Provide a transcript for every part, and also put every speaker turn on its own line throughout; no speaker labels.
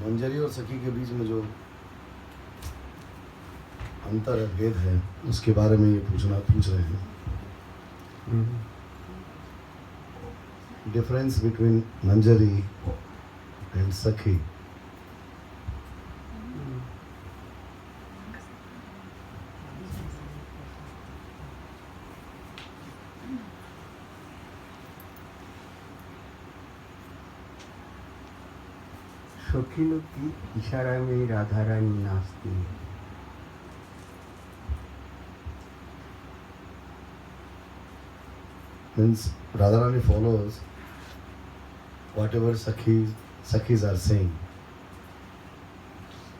मंजरी और सखी के बीच में जो अंतर है, भेद है, उसके बारे में ये पूछ रहे हैं। डिफरेंस बिटवीन मंजरी एंड सखी।
सखी लोग की इशारा में राधा रानी नाचती है।
Means Radharani follows whatever Sakhis are saying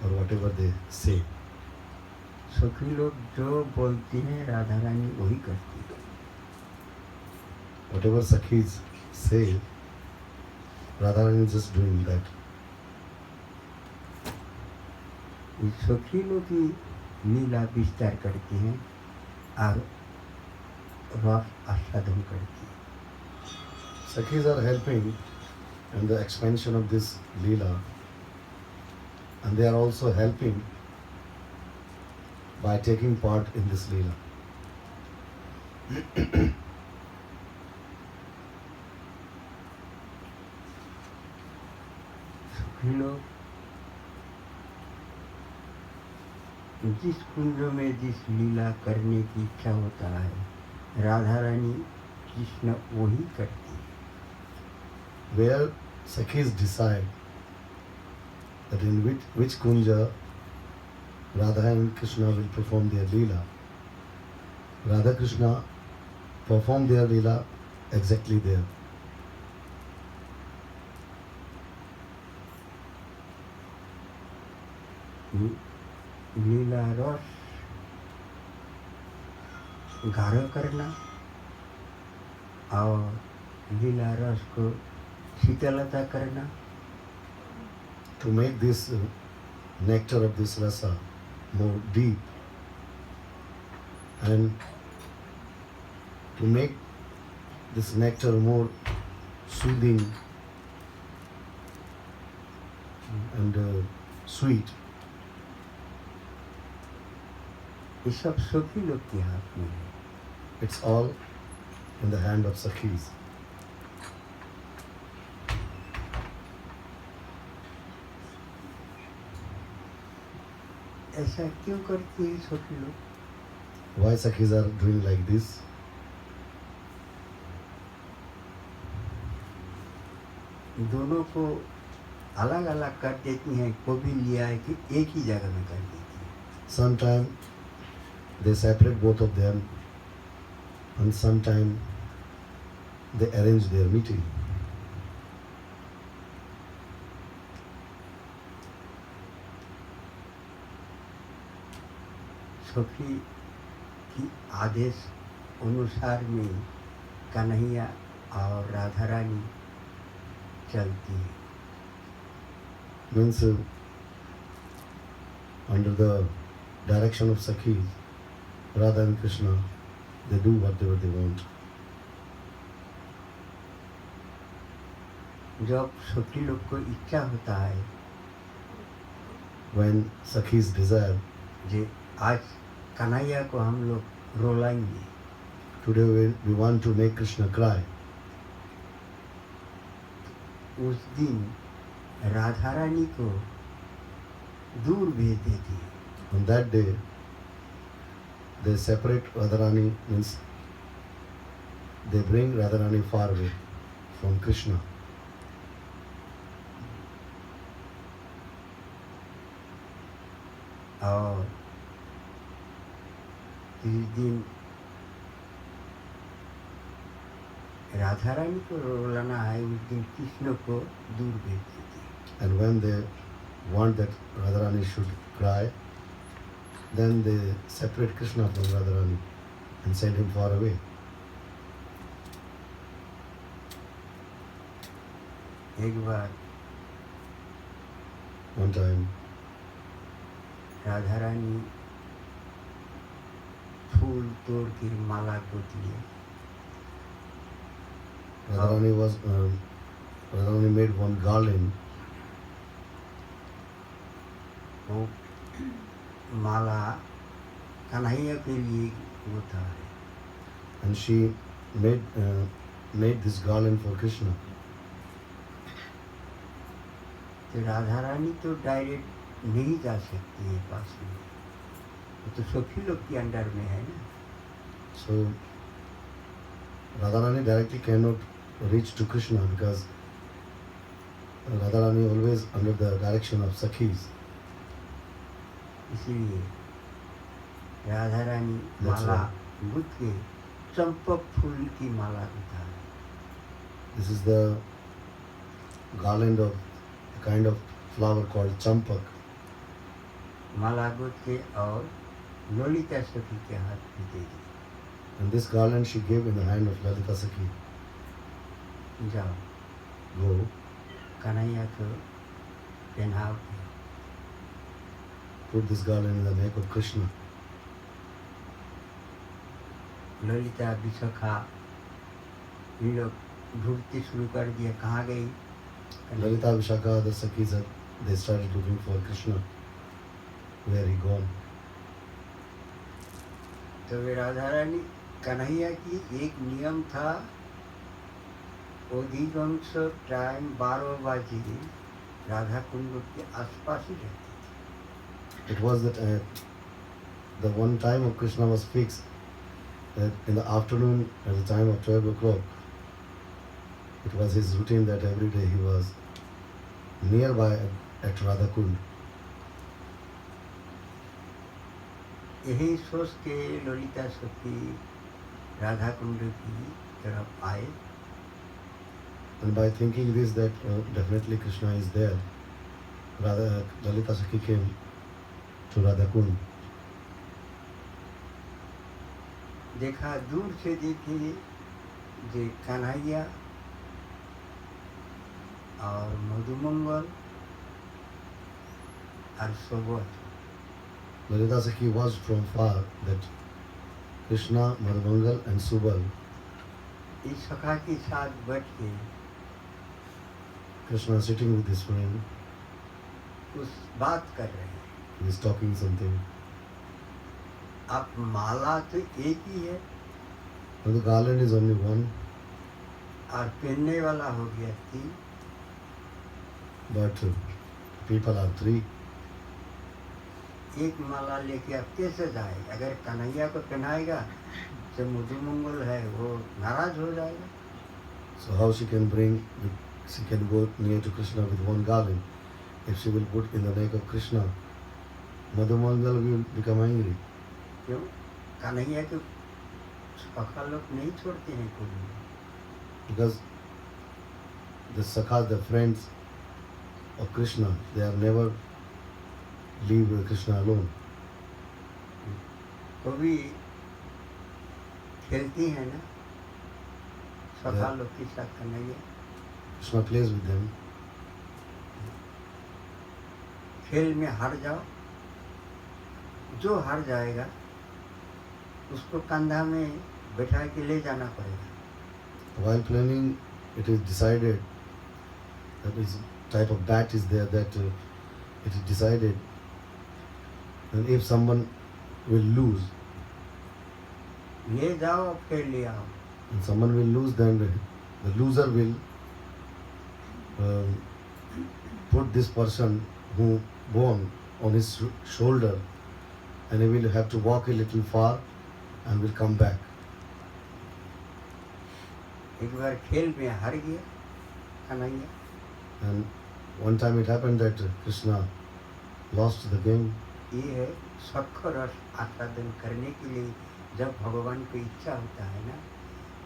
or whatever they say.
सखी लोग जो बोलती हैं राधा रानी वही करती है।
Whatever Sakhis say, Radharani is just doing that.
सखी लोग की लीला विस्तार करती हैं और रस आस्वादन करती है।
Sakhis are helping in the expansion of this Leela, and they are also helping by taking part in this Leela.
सखी लोग जिस कुंज में जिस लीला करने की इच्छा होता है राधा रानी कृष्ण वही करती है।
Where Sakhis decide that in which kunja Radha and Krishna will perform their Leela, Radha Krishna perform their Leela exactly there.
लीला रस गाढ़ा करना और लीला रस को शीतलता करना।
To make this nectar of this rasa more deep and to make this nectar more soothing and sweet,
ये सब सखी लोग के हाथ में है।
it's all in the hand of Sakhis.
ऐसा क्यों करती है सखी लोग?
Why Sakhis are doing like this?
दोनों को अलग अलग कर देती हैं, को भी लिया है कि एक ही जगह में कर देती है।
Sometime they separate both of them, and sometime they arrange their meeting.
सखी की आदेश अनुसार में कन्हैया और राधा रानी चलती है।
Means under the direction of Sakhis, Radha and Krishna, they do whatever they want.
जब सखी लोग को इच्छा होता है
When Sakhis desire,
जे आज कन्हैया को हम लोग रोलाएंगे,
today we want to make Krishna cry,
उस दिन राधा रानी को दूर भेज देती है।
on that day they separate Radharani, means they bring Radharani far away from Krishna.
और जिस दिन राधा रानी को रोलाना है उस दिन कृष्ण को दूर भेज देती है।
And when they want that Radharani should cry, then they separate Krishna from Radharani and send him far away.
एक बार
One time
राधा रानी फूल तोड़ के माला गुथ लिए
Radharani made one garland
वो माला कन्हैया के लिए होता है।
and she made this garland for Krishna.
तो राधा रानी तो डायरेक्ट नहीं जा सकती है पास में, वो तो सखी लोग के अंडर में है ना।
So Radharani directly cannot reach to Krishna because Radharani always under the direction of Sakhis.
इसलिए Radha Rani
That's
Mala
right.
Guth के चंपक फूल की माला गुथा है।
This is the garland of a kind of flower called champak.
Mala Guth के और ललिता सखी के हाथ में दे दी।
And this garland she gave in the hand of Lalita Sakhi.
जाओ
Go,
कन्हैया को पहनाओ के
put this garland in the neck of Krishna.
Lalita Vishakha ये लोग ढूंढते शुरू कर दिया, कहाँ गई
Lalita, Vishaka, the Sakhis, they started looking for Krishna. Where he gone?
तो वे राधा रानी कन्हैया की एक नियम था, अधिकांश टाइम 12 बजे राधा कुंड के आसपास ही रहती
It was that the one time of Krishna was fixed that in the afternoon at the time of 12 o'clock. It was his routine that every day he was nearby at Radha Kund.
थी। यही सोच के ललिता सखी राधा कुंड की तरफ आए।
And by thinking this that definitely Krishna is there, Lalita Sakhi came to Radha Kund.
देखा, दूर से देखे जे कन्हैया और मधुमंगल और Subodh.
Lalita Sakhi watched from far that Krishna, Madhumangal and Subal,
इस सखा के साथ बैठ के
Krishna sitting with his friend,
कुछ बात कर रहे हैं।
he is talking something.
अब माला तो एक ही है
But the garland is only one,
और पहनने वाला हो गया 3।
but people are three.
एक माला लेके अब कैसे जाए? अगर कन्हैया को पहनाएगा तो मधुमंगल है वो नाराज हो जाएगा।
So how she can she can go near to Krishna with one garland. If she will put in the neck of Krishna, Madhumangal will become angry.
क्यों? कन्हैया के सखा लोग नहीं छोड़ते हैं कोई।
Because the Sakhas, the friends of Krishna, they are never leave Krishna alone.
कभी खेलती है ना सखा लोग के साथ Kanhaiya,
Krishna plays with them.
खेल में हार जाओ, जो हार जाएगा उसको कंधा में बैठा के ले जाना पड़ेगा।
While playing, it is decided that this type of bat is there that it is decided, and if someone will lose,
ले जाओ फिर ले आओ।
and someone will lose, then the loser will put this person who won on his shoulder, and he will have to walk a little far and will come back.
एक बार खेल में हार गया Kanhaiya,
And one time it happened that Krishna lost the game.
ये है सख रस आस्वादन करने के लिए जब भगवान को इच्छा होता है ना,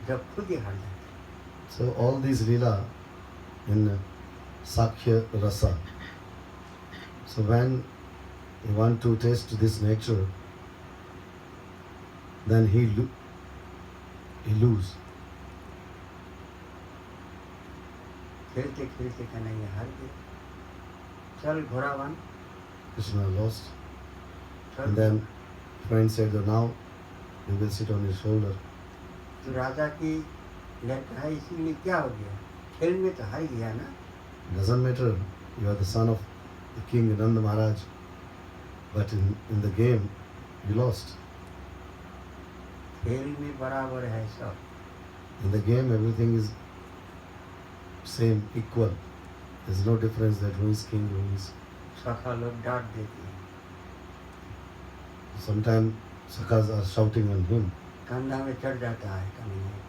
जब खुद ही हार जाता है।
So all these lila in Sakhya Rasa. So when you want to taste this nature, then he lose.
खेलते खेलते कन्हैया हार गया। चल घोड़ा बन,
Krishna lost.
चल।
And then friend said that now you will sit on his shoulder.
तो राजा की लड़का है इसीलिए क्या हो गया? खेल में तो हार गया ना।
Doesn't matter, you are the son of the king Nanda Maharaj. but in the game, you lost.
खेल में बराबर है सब।
In the game, everything is same, equal. There's no difference that who is king, who is.
सखा लोग डांट देती है,
Sometimes Sakhas are shouting on him,
कंधा में चढ़ जाता है Kanhaiya.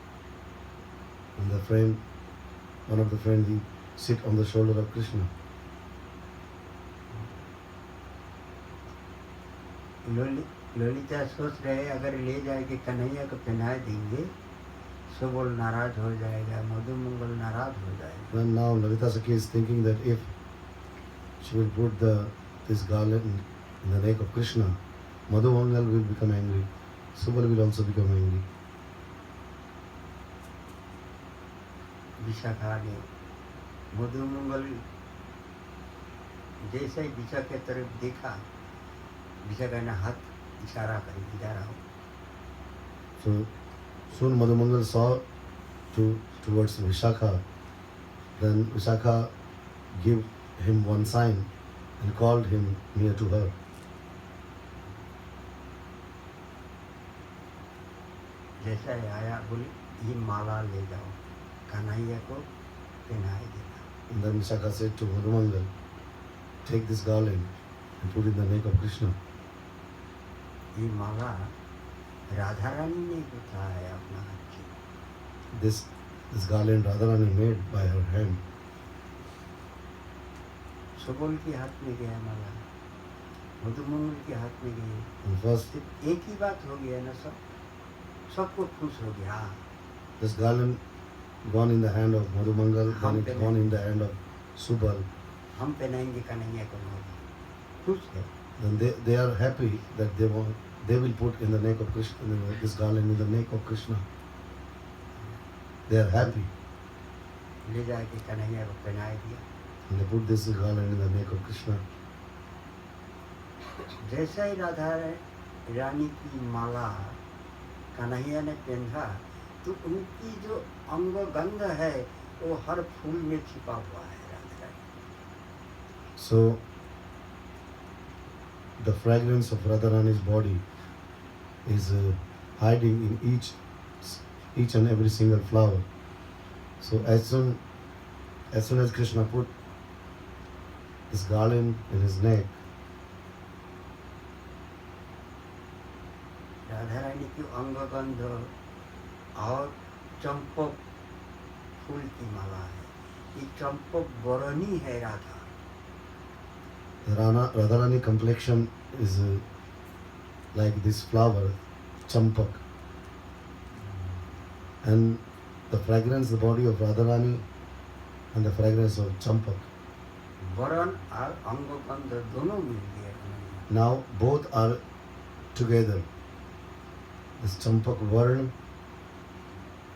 and the friend, one of the friends, he sit on the shoulder of Krishna.
Lalita सोच रहे अगर ले जाके कन्हैया को पहना देंगे सुबोल नाराज हो जाएगा, मधु मंगल नाराज हो जाएगा।
And now Lalita Sakhi is thinking that if she will put this garland in the neck of Krishna, Madhu Mangal will become angry. Subal will also become angry.
Vishakha ने मधु मंगल जैसे ही विशाखा की तरफ देखा, विशाखा ने हाथ इशारा कर इधर आओ।
So soon Madhu Mangal saw towards Vishakha. Then Vishakha gave him one sign and called him near to her.
जैसा ही आया बोले ये माला ले जाओ, कन्हैया को पहनाए देना।
And then Vishakha said to Madhu Mangal, take this garland and put it in the neck of Krishna.
ये माला राधा रानी ने गुथा है अपना हाथ से।
This garland Radharani made by her hand.
Subol के हाथ में गया माला, मधु मंगल के हाथ में गई।
And first,
सिर्फ एक ही बात हो गया ना, सबको खुश हो गया।
this garland gone in the hand of Madhu Mangal, then it gone in the hand of Subal.
हम पहनाएंगे कन्हैया को माला, खुश है।
Then they are happy that they will put in the neck of Krishna, this garland in the neck of Krishna. They are happy.
ले जाके कन्हैया को पहनाए दिया।
And they put this garland in the neck of Krishna.
जैसा ही राधा रानी की माला कन्हैया ने पहना, तो उनकी जो अंग गंध है वो हर फूल में छिपा हुआ है Radha Rani.
So the fragrance of Radharani's body is hiding in each and every single flower. So as soon as Krishna put this garland in his neck,
Radha Rani की अंग गंध और चंपक फूल की माला है। ये चंपक बरनी है Radha.
Radharani complexion is like this flower, champak. And the fragrance, the body of Radharani and the fragrance of champak.
वरण और अंग गंध दोनों मिल गए।
Now both are together. This champak varn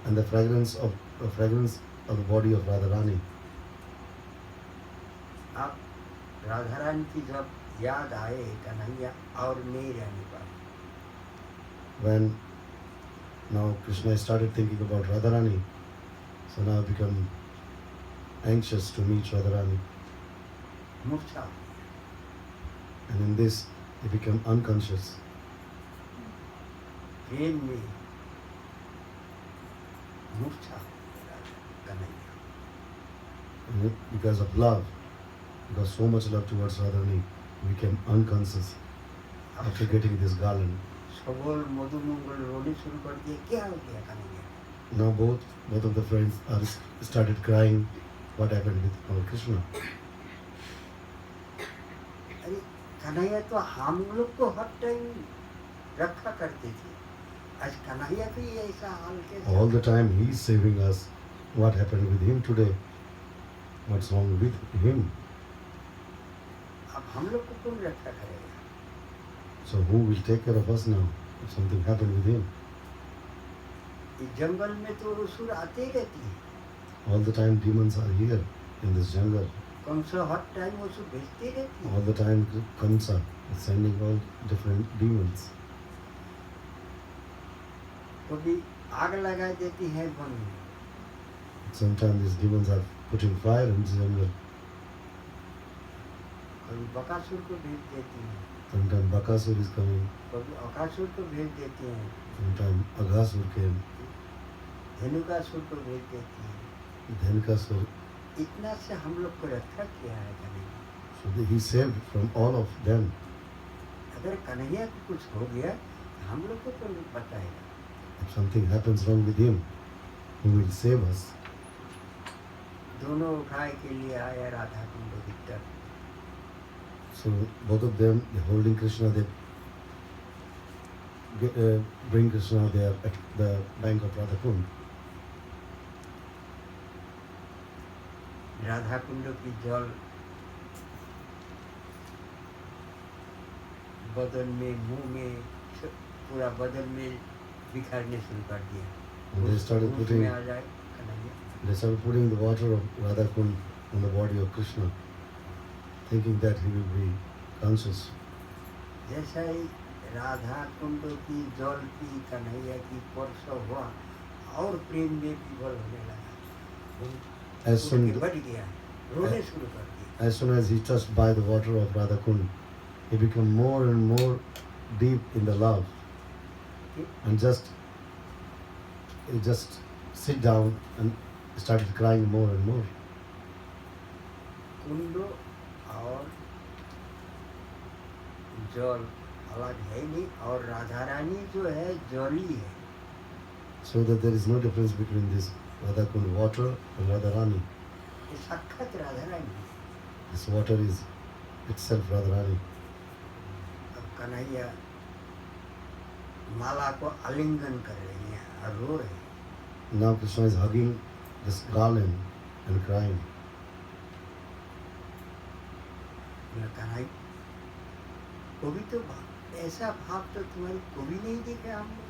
and the fragrance of the body of Radharani.
आप राधा रानी की जब याद आए कन्हैया और नहीं रहने पाए।
When now Krishna started thinking about Radharani, so now become anxious to meet Radharani.
मूर्छा
And in this, he became unconscious.
प्रेम में मूर्छा Kanhaiya.
And because of love, because so much love towards Radharani, he became unconscious after getting this garland.
सबोल मधु मंगल रोने शुरू कर दिए, क्या हो गया Kanhaiya?
Now both of the friends are started crying. What happened with our Krishna?
अरे कन्हैया तो हम लोग को हर टाइम रखा करते थे, आज कन्हैया को ही ऐसा हाल कैसे?
All the time he is saving us. What happened with him today? What's wrong with him?
अब हम लोग को कौन रक्षा करेगा?
So who will take care of us now if something happened with him?
इस जंगल में तो असुर आते ही रहती है,
All the time demons are here in this jungle.
कौन सा हर टाइम असुर भेजते रहती है।
All the time Kamsa is sending all different demons.
कभी आग लगा देती है वन में,
Sometimes these demons are putting fire in the jungle.
कभी बकासुर को भेज देती है।
Sometime Bakasur is coming.
कभी अकासुर को भेज देते हैं,
Sometime Aghasur came.
धेनुकासुर को भेज देते हैं।
Dhenkasur.
इतना से हम लोग को रक्षा किया है Kanhaiya.
So he saved from all of them.
अगर कन्हैया को कुछ हो गया तो हम लोग को तो नहीं बताएगा।
If something happens wrong with him, he will save us.
दोनों उठाए के लिए आया राधा कुंड भीतर।
So both of them, they holding Krishna, they bring Krishna there at the bank of Radha Kund.
Radha Kund की जल बदन में, मुंह में, पूरा बदन में बिखरने शुरू कर दिया।
And they started
उस
putting,
में आ जाए Kanhaiya.
they started putting the water of Radha Kund on the body of Krishna, thinking that he will be conscious.
जैसा ही राधा कुंड की जल की कन्हैया की स्पर्श हुआ और प्रेम में विभोर होने लगा।
As soon,
बढ़ गया, रोने शुरू कर दिया।
as soon as he touched by the water of Radha Kund, he became more and more deep in the love, and he just sit down and started crying more and more.
कुंड और जल अलग है नहीं, और राधा रानी जो है जल ही है।
So that there is no difference between this Radha Kund water and Radha Rani.
ये साक्षात राधा रानी है।
This water is itself Radha Rani.
अब कन्हैया माला को आलिंगन कर रही है और रो रहे हैं।
Now Krishna is hugging this garland and crying.
Kanhaiya को भी तो ऐसा भाव तो तुम्हारी को भी नहीं देखा हम लोग।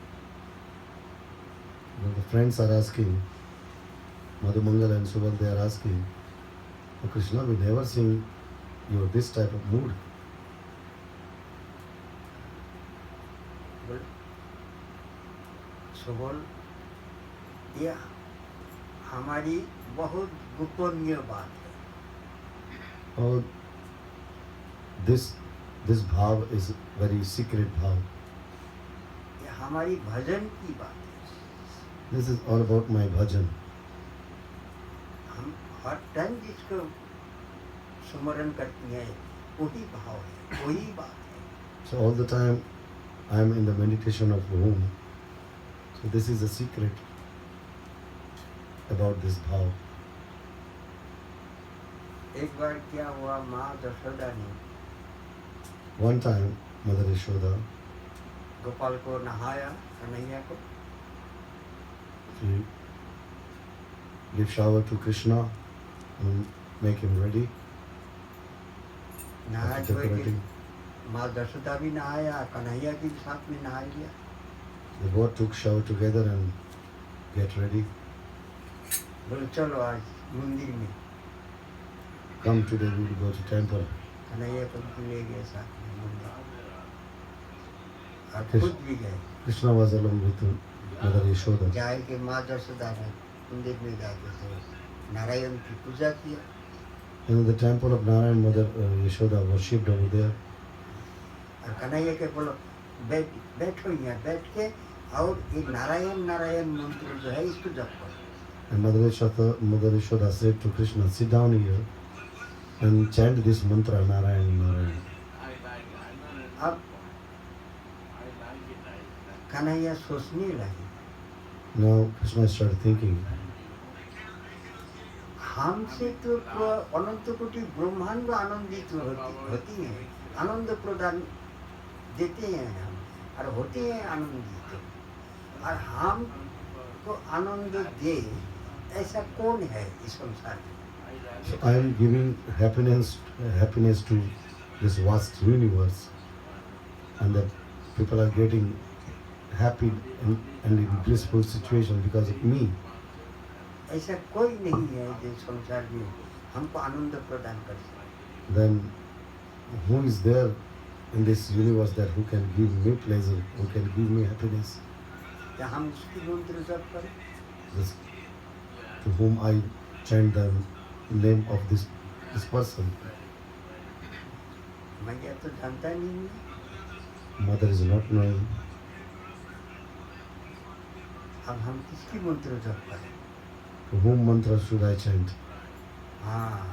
When the friends are asking, Madhumangal and Subal, they are asking, oh Krishna, we never seen you this type of mood.
बोल सुबोल, ये हमारी बहुत गोपनीय बात है।
Oh, this bhav is very secret bhav.
ये हमारी भजन की बात है।
This is all about my bhajan.
हम हर टाइम जिसको स्मरण करती हैं वही भाव है, वही बात है।
So all the time I am in the meditation of whom. So this is a secret about this bhav.
एक बार क्या हुआ, माँ यशोदा ने
One time, Mother Yashoda,
Gopal को नहाया, कन्हैया को
she give shower to Krishna and make him ready.
नहा
after
धोए के
decorating.
माँ यशोदा भी नहाया, कन्हैया के भी साथ में नहा लिया।
They both took shower together and get ready.
बोले चलो आज मंदिर में।
Come today, we will go to temple.
Kanhaiya को भी ले गए साथ में मंदिर, और
Yes.
खुद भी गए।
Krishna was along with Mother Yashoda.
जाए के माँ यशोदा ने मंदिर में जाके तो नारायण की पूजा किया।
In the temple of Narayan, Mother Yashoda worshipped over there.
और कन्हैया के बोलो बैठो यहाँ बैठ के और ये नारायण नारायण मंत्र जो है इसको जप करो।
And Mother Yashoda said to Krishna, sit down here and chant this mantra, Narayan, Narayan.
अब कन्हैया सोचने लगे,
Now Krishna started thinking,
हमसे तो अनंत कोटि ब्रह्मांड आनंदित होती हैं, आनंद प्रदान देते हैं हम, और होते हैं आनंदित, और हम को आनंद दे ऐसा कौन है इस संसार में।
so I am giving happiness to this vast universe, and that people are getting happy and in blissful situation because of me.
ऐसा कोई नहीं है जो संसार में हमको आनंद प्रदान कर सके।
Then who is there in this universe that who can give me pleasure, who can give me happiness?
क्या हम उसकी मंत्र जप करें?
This, to whom I chant the name of this person.
मैं क्या तो जानता नहीं हूँ।
mother is not knowing.
अब हम किसकी मंत्र जप करें?
To whom mantra should I chant?
हाँ,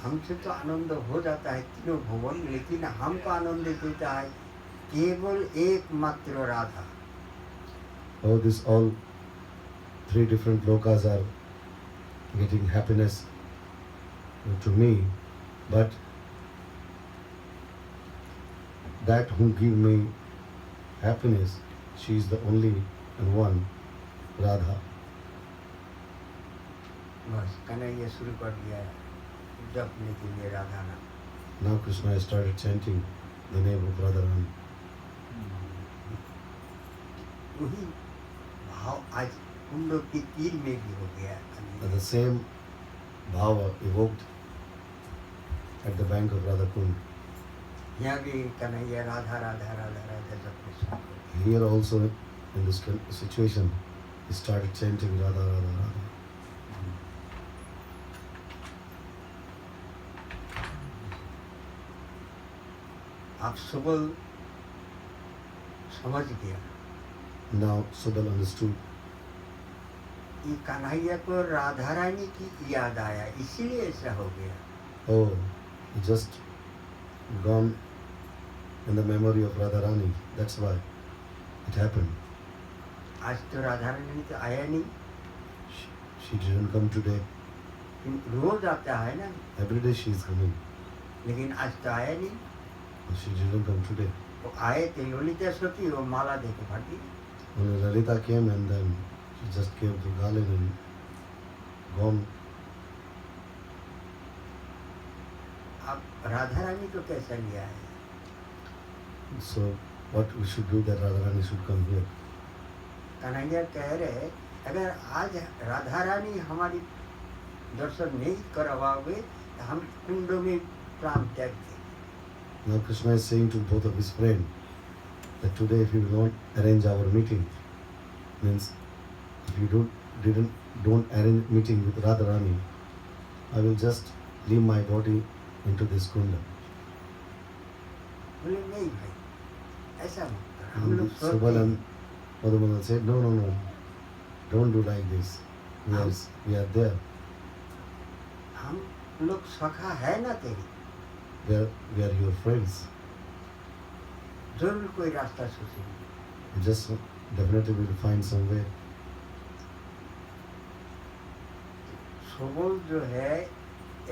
हमसे तो आनंद हो जाता है तीनों भुवन, लेकिन हमको आनंद देता है केवल एकमात्र Radha.
Oh, this all three different lokas are getting happiness to me, but that who give me happiness, she is the only and one, Radha.
बस कन्हैया शुरू कर दिया है जपने के लिए राधा नाम।
Now Krishna has started chanting the name of Radharani.
वही भाव आज कुंडों के तीर में भी हो गया
And the same bhava evoked at the bank of Radha Kund.
यहाँ भी कन्हैया राधा राधा राधा राधा जपने शुरू कर दिया।
Here also in this situation, he started chanting Radha Radha Radha.
आप सबल समझ गया
Now Subal understood.
ये कन्हैया को राधा रानी की याद आया, इसीलिए ऐसा हो गया।
Oh, he just gone in the memory of Radharani. That's why it happened.
आज तो राधा रानी तो आया नहीं,
She didn't come today.
रोज आता है ना,
Every day she is coming.
लेकिन आज तो आया नहीं।
But she didn't come today.
वो आए थे ललिता सती, वो माला दे के भागी।
When Lalita came and then she just came to Galin and gone.
अब राधा रानी को कैसा लिया है?
So what we should do that Radharani should come here.
Kanhaiya कह रहे अगर आज राधा रानी हमारी दर्शन नहीं करवाओगे तो हम कुंडों में प्राण त्याग देंगे।
Now Krishna is saying to both of his friends that today if you will not arrange our meeting, means if you don't arrange meeting with Radharani, I will just leave my body into this kunda.
बोले नहीं भाई, ऐसा मत कर। हम
And
लोग
Subal
सोचते
and Madhumana said, no, don't do like this. We are there.
हम लोग सखा है ना तेरी,
We are your friends.
जरूर कोई रास्ता सोचेंगे।
We just definitely will find some way.
Subol जो है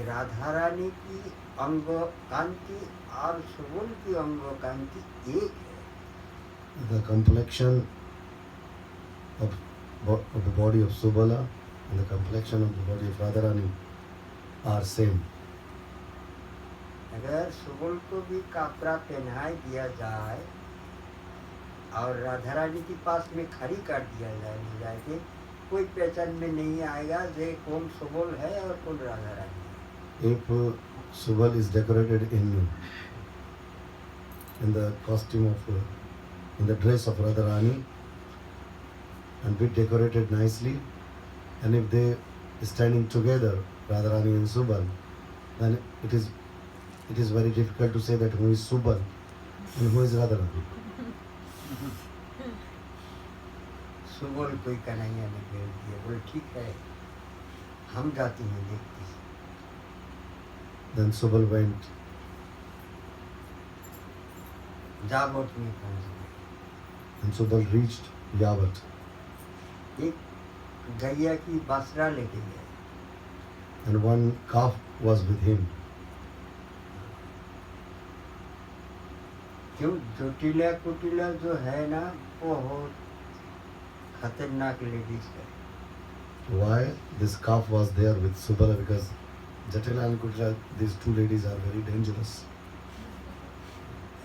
राधा रानी की अंग कांति और सुबोल की अंग कांति एक है।
The complexion of the body of Subala and the complexion of the body of Radharani are same.
अगर सुबोल को भी कपड़ा पहनाई दिया जाए और राधा रानी के पास में खड़ी कर दिया जाए ले जाके, कोई पहचान में नहीं आएगा जे कौन सुबोल है और कौन राधा रानी है।
If Subal is decorated in the costume of in the dress of Radharani and be decorated nicely, and if they standing together, Radharani and Subal, then it is very difficult to say that who is Subal and who is Radharani.
Subol कोई कन्हैया ने भेज दिया, बोले ठीक है हम जाती हैं देखती हैं।
Then Subal went
जावट में पहुंच गए।
and Subal reached Yavat.
एक गैया की बासरा लेके गए,
And one calf was with him.
क्यों चोटिला कुटिला जो है ना वो बहुत खतरनाक लेडीज है।
Why this calf was there with Subala? Because Jatila and Kutila, these two ladies are very dangerous.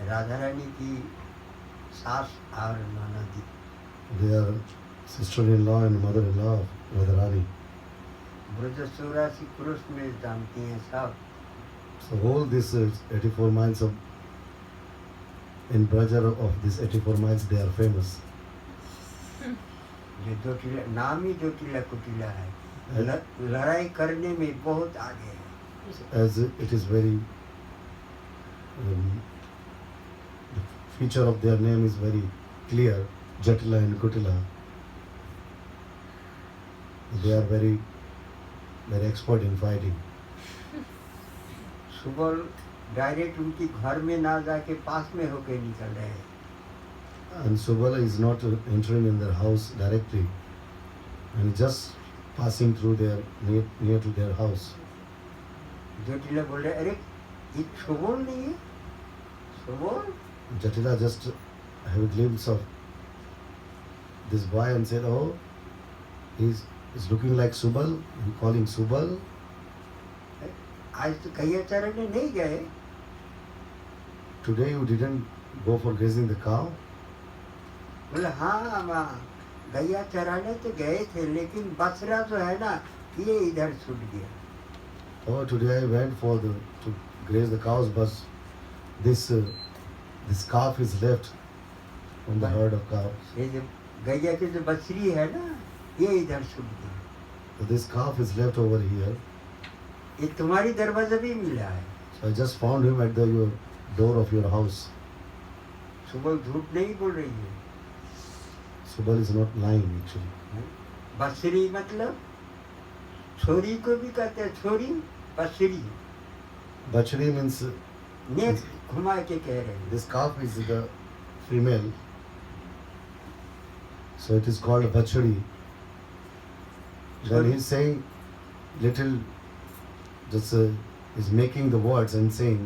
Radha Rani की सास और ननदी,
They are sister-in-law and mother-in-law of Radharani.
Braj 84 पुरुष में जानती हैं सब।
So all this 84 miles of in Braja of this 84 miles they are famous.
जो जोटिला नाम ही जोटिला कुटिला है, लड़ाई करने में बहुत आगे है।
As it is very feature of their name is very clear, Jatila and Kutila. They are very expert in fighting.
Subal direct उनकी घर में ना जाके पास में होके निकल रहे हैं।
And Subala is not entering in their house directly, and just passing through their near to their house.
जटिला बोले अरे ये सुबल नहीं है, Subal.
Jatila just have a glimpse of this boy and said, "Oh, he's looking like Subal. He calling Subal."
आज तो कहीं चरने नहीं गए।
Today you didn't go for grazing the cow.
बोले हाँ माँ गैया चराने तो गए थे, लेकिन बछड़ा जो है ना ये इधर छूट गया।
Oh, today I went to graze the cows, but this calf is left on the herd of cows.
ये जो गैया की जो बछड़ी है ना ये इधर छूट गई।
So this calf is left over here.
ये तुम्हारी दरवाजा भी मिला है।
So I just found him at your door of your house.
सुबह झूठ नहीं बोल रही है।
Subal is not lying actually.
बछड़ी मतलब छोरी को भी कहते हैं, छोरी बछड़ी।
Bachri means
नेक घुमा के कह रहे हैं।
this calf is the female. So it is called Bachri. Then he is saying little, just is making the words and saying,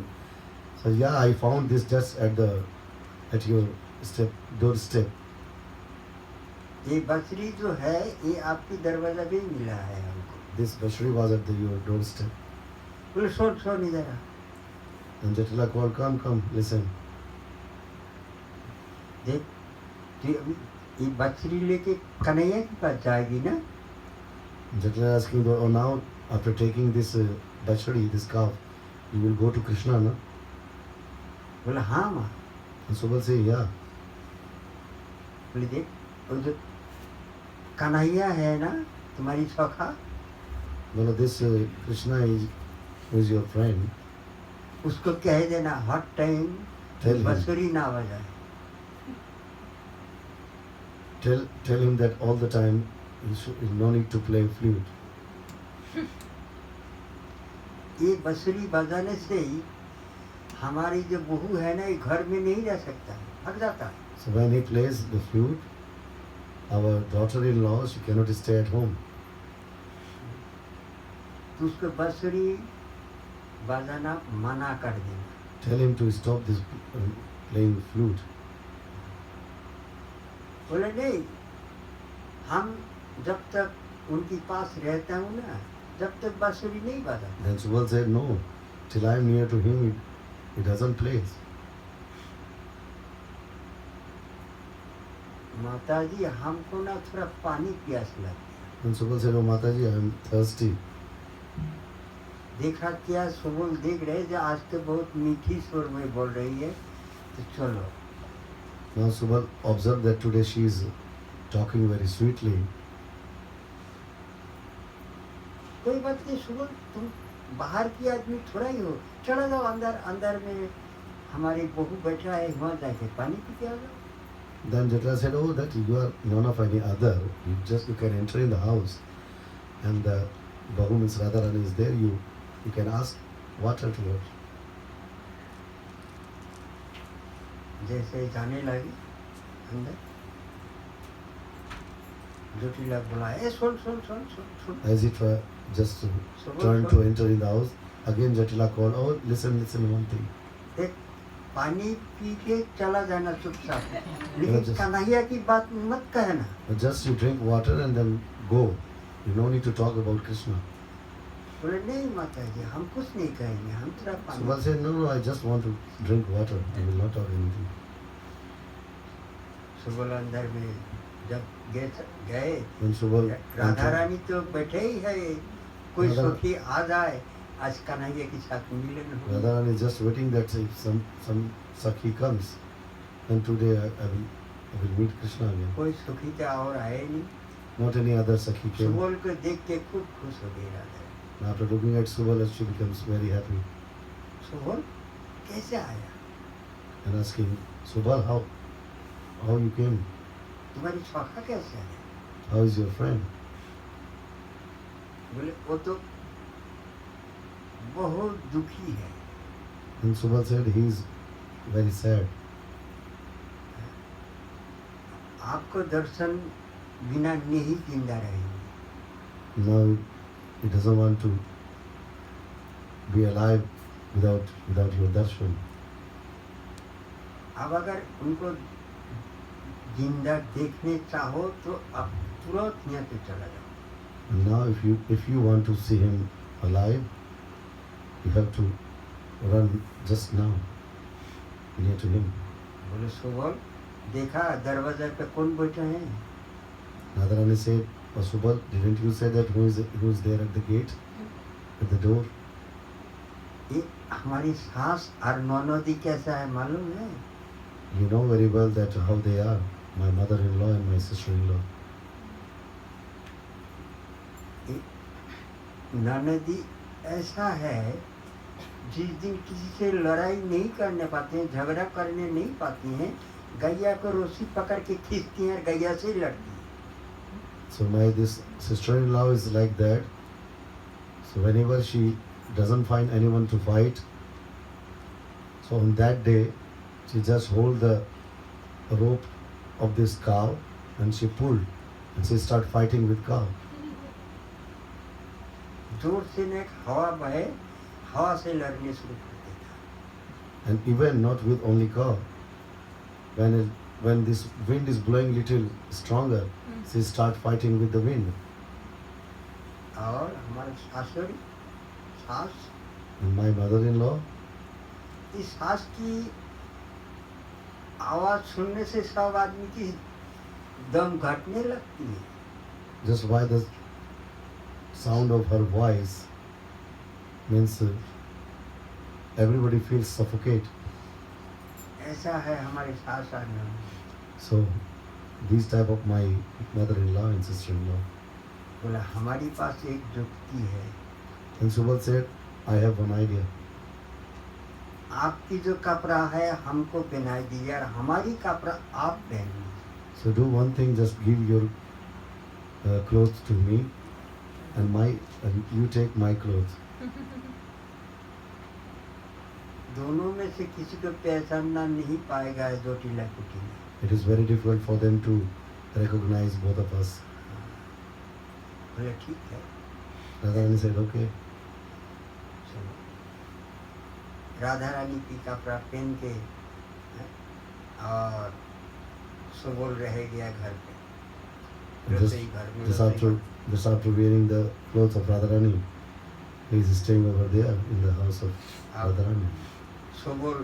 so yeah, I found this just at your doorstep.
ये बछड़ी जो है ये आपकी दरवाजा भी मिला है हमको।
This Bachri was at your doorstep.
बोले सुन इधर आ।
And Jatila called, come, listen.
देख ये बछड़ी लेके कन्हैया के पास जाएगी ना।
Jatila asking, oh, now after taking this Bachri, this calf, you will go to Krishna, no?
बोला हाँ माँ।
And Subal say, yeah.
बोले देख वो जो कन्हैया है ना तुम्हारी सखा,
Well, this Krishna is your friend.
उसको कह देना हर टाइम
Tell him.
बंसुरी ना बजाए।
Tell him that all the time no need to play flute.
ये बंसुरी बजाने से ही हमारी जो बहू है ना ये घर में नहीं रह सकता, भाग जाता है।
So when he plays the flute, our daughter-in-law, she cannot stay at home.
तो उसको बंसुरी बजाना मना कर देना।
Tell him to stop this playing flute.
बोले नहीं, हम जब तक उनके पास रहता हूँ ना जब तक बांसुरी नहीं बजाता।
Then Subal said, no, till I am near to him, he doesn't play.
माता जी हमको ना थोड़ा पानी प्यास लगती है।
Then Subal said, oh Mataji, I am thirsty.
देखा क्या सुबल देख रहे जो आज तो बहुत मीठी स्वर में बोल रही है, तो चलो।
Now Subal observed that today she is talking very sweetly.
कोई बात नहीं सुबल, तुम बाहर की आदमी थोड़ा ही हो, चला जाओ अंदर में हमारी बहू बैठा है, वहाँ जाके पानी पी के आ जाओ।
Then Jatila said, oh, that you are none of any other. You can enter in the house, and the Bahu means Radharani is there. You can ask water to her.
जैसे जाने लगी अंदर, जोटीला बुलाया, ए सुन।
As if just
Subal
turned to enter in the house. Again Jatila called, oh, listen one thing.
देख पानी P के चला जाना चुपचाप, लेकिन कन्हैया की बात मत कहना।
Just you drink water and then go. You no need to talk about Krishna.
बोले नहीं माता जी हम कुछ नहीं कहेंगे, हम तेरा पानी।
Subal said, no, I just want to drink water. I will not talk anything.
Subal अंदर में जब गए
When Subal
राधा
entered,
रानी तो बैठे ही है, कोई
राधा-
सुखी आ जाए, आज कन्हैया के साथ मिलन हो।
Radharani is just waiting that if some Sakhi comes, then today I will meet Krishna again.
कोई सुखी तो और आए नहीं।
Not any other Sakhi came.
Subal को देख के खूब खुश हो गई Radha.
And after looking at Subal, she becomes very happy
Subal कैसे आया?
and asking Subal, how you came?
तुम्हारी सखा कैसे है?
How is your friend?
बोले वो तो बहुत दुखी है।
And Subal said he is very sad.
आपको दर्शन बिना नहीं जिंदा रहेंगे।
Now he doesn't want to be alive without your darshan.
अब अगर उनको जिंदा देखने चाहो तो अब तुरंत यहाँ पे चला जाओ।
And now if you want to see him alive, you have to run just now near to him.
बोले सुबल देखा दरवाजे पे कौन बैठे हैं?
Radharani said, "Oh, Subal, didn't you say that who is there at the gate, at the door?"
ये हमारी सास और ननदी कैसा है मालूम है?
You know very well that how they are, my mother-in-law and my sister-in-law.
ननदी ऐसा है जिस दिन किसी से लड़ाई नहीं करने पाते हैं, झगड़ा करने नहीं पाती हैं, गैया को रस्सी पकड़ के खींचती हैं और गैया से ही लड़ती हैं।
So this sister-in-law is like that. So whenever she doesn't find anyone to fight, so on that day she just hold the rope of this cow and she pulled and she start fighting with cow.
जोर से न हवा बहे, हवा से लड़ने शुरू कर देता।
And even not with only cow, when this wind is blowing little stronger, she start fighting with the wind.
और हमारे सासुरी सास,
And my mother-in-law,
इस सास की आवाज सुनने से सब आदमी की दम घटने लगती है।
just by the sound of her voice means everybody feels suffocate.
ऐसा है हमारे सास और ननद।
So these type of my mother-in-law and sister-in-law.
बोला हमारी पास एक जुक्ति है,
And Subal said, I have one idea.
आपकी जो कपड़ा है हमको पहनाई दीजिए और हमारी कपड़ा आप पहन लीजिए।
So do one thing, just give your clothes to me and you take my clothes.
दोनों में से किसी को पहचानना नहीं पाएगा है जोटिला कुटिला।
It is very difficult for them to recognize both of us.
बोले ठीक है
Radharani said, okay.
चलो। राधा रानी की कपड़ा पहन के और सुबोल रह गया घर पे। रसोई घर में
Just after wearing the clothes of Radharani, he is staying over there in the house of Radharani.
Subol